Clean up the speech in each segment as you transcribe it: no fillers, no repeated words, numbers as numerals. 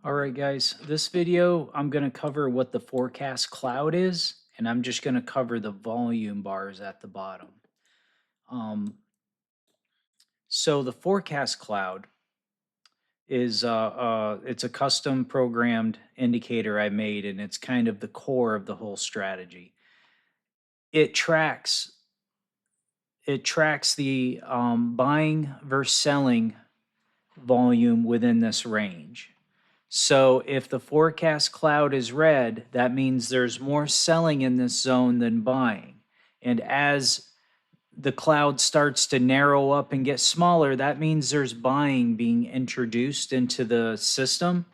All right, guys, this video, I'm going to cover what the forecast cloud is, and I'm just going to cover the volume bars at the bottom. Um, so the forecast cloud is it's a custom programmed indicator I made, and it's kind of the core of the whole strategy. It tracks it tracks the buying versus selling volume within this range. So if the forecast cloud is red, that means there's more selling in this zone than buying. And as the cloud starts to narrow up and get smaller, that means there's buying being introduced into the system.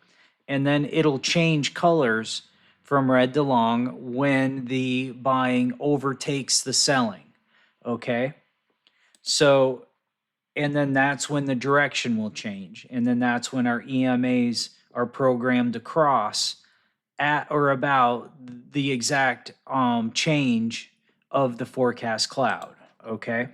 And then it'll change colors from red to long when the buying overtakes the selling. Okay. So and then that's when the direction will change. And then that's when our EMAs are programmed to cross at or about the exact change of the forecast cloud. Okay.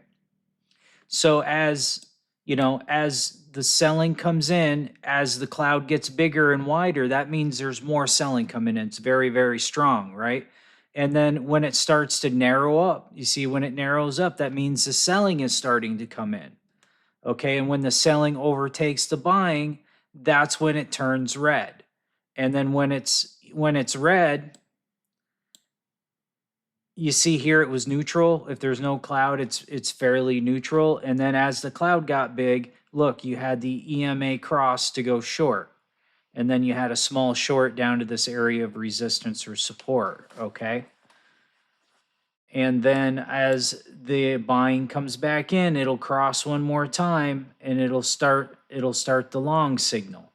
So as the selling comes in, as the cloud gets bigger and wider, that means there's more selling coming in. It's very, very strong, right? And then when it starts to narrow up, you see, when it narrows up, that means the selling is starting to come in. Okay, and when the selling overtakes the buying, that's when it turns red. And then when it's red, you see here it was neutral. If there's no cloud, it's fairly neutral. And then as the cloud got big, look, you had the EMA cross to go short. And then you had a small short down to this area of resistance or support, okay? And then as the buying comes back in, it'll cross one more time and it'll start the long signal.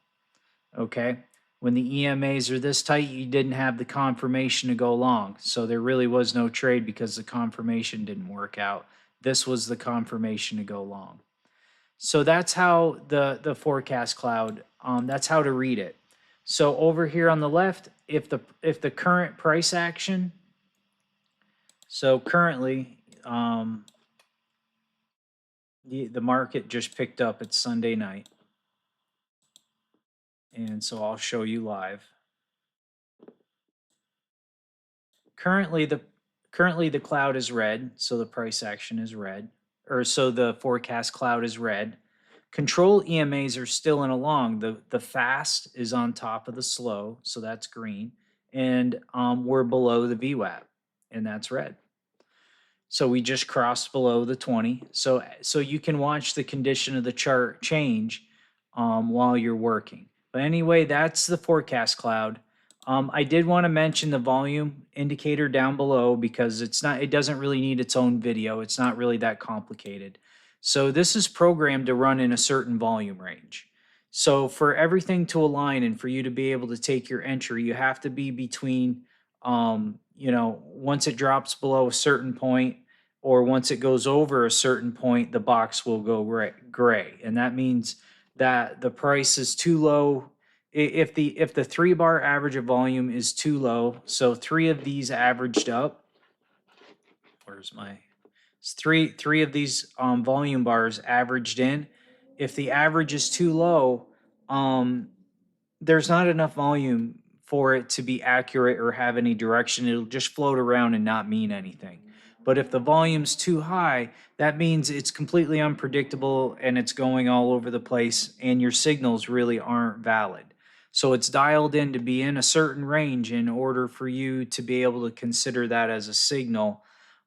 Okay. When the EMAs are this tight, you didn't have the confirmation to go long. So there really was no trade because the confirmation didn't work out. This was the confirmation to go long. So that's how the forecast cloud, that's how to read it. So over here on the left, if the current price action, so currently, the market just picked up. It's Sunday night. And so I'll show you live. Currently the cloud is red, so the price action is red, or so the forecast cloud is red. Control EMAs are still in a long. The fast is on top of the slow, so that's green, and we're below the VWAP, and that's red. So we just crossed below the 20. So you can watch the condition of the chart change while you're working. But anyway, that's the forecast cloud. I did want to mention the volume indicator down below because it doesn't really need its own video. It's not really that complicated. So this is programmed to run in a certain volume range. So for everything to align and for you to be able to take your entry, you have to be between once it drops below a certain point or once it goes over a certain point, the box will go gray. And that means that the price is too low. If the 3-bar average of volume is too low, so three of these averaged up, where's my three of these volume bars averaged in. If the average is too low, there's not enough volume for it to be accurate or have any direction. It'll just float around and not mean anything. But if the volume's too high, that means it's completely unpredictable and it's going all over the place and your signals really aren't valid. So it's dialed in to be in a certain range in order for you to be able to consider that as a signal.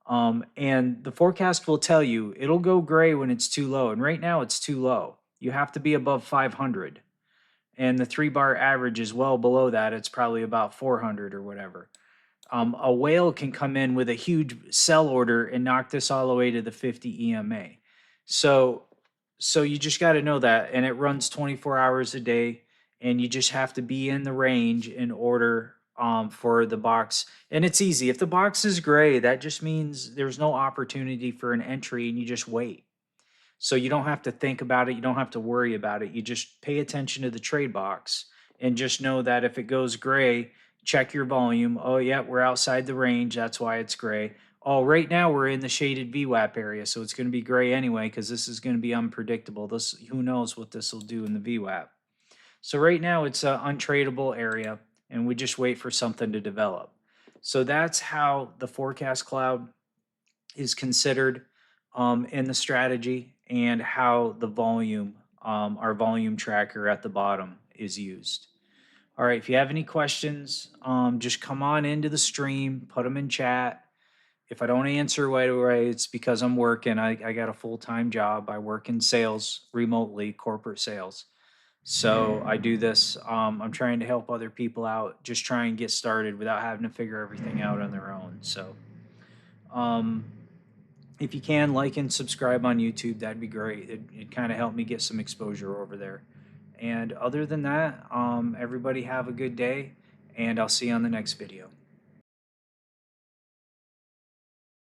And the forecast will tell you it'll go gray when it's too low. And right now it's too low. You have to be above 500. And the 3-bar average is well below that. It's probably about 400 or whatever. A whale can come in with a huge sell order and knock this all the way to the 50 EMA. So you just got to know that. And it runs 24 hours a day. And you just have to be in the range in order for the box. And it's easy. If the box is gray, that just means there's no opportunity for an entry and you just wait. So you don't have to think about it. You don't have to worry about it. You just pay attention to the trade box and just know that if it goes gray, check your volume. Oh, yeah, we're outside the range. That's why it's gray. Oh, right now we're in the shaded VWAP area. So it's going to be gray anyway because this is going to be unpredictable. Who knows what this will do in the VWAP. So right now it's an untradeable area and we just wait for something to develop. So that's how the forecast cloud is considered in the strategy, and how the volume, our volume tracker at the bottom, is used. All right, if you have any questions, just come on into the stream, put them in chat. If I don't answer right away, it's because I'm working. I got a full-time job. I work in sales remotely, corporate sales. So I do this. I'm trying to help other people out, just try and get started without having to figure everything out on their own. So um, if you can, like and subscribe on YouTube, that'd be great. It kind of helped me get some exposure over there. And other than that, everybody have a good day, and I'll see you on the next video.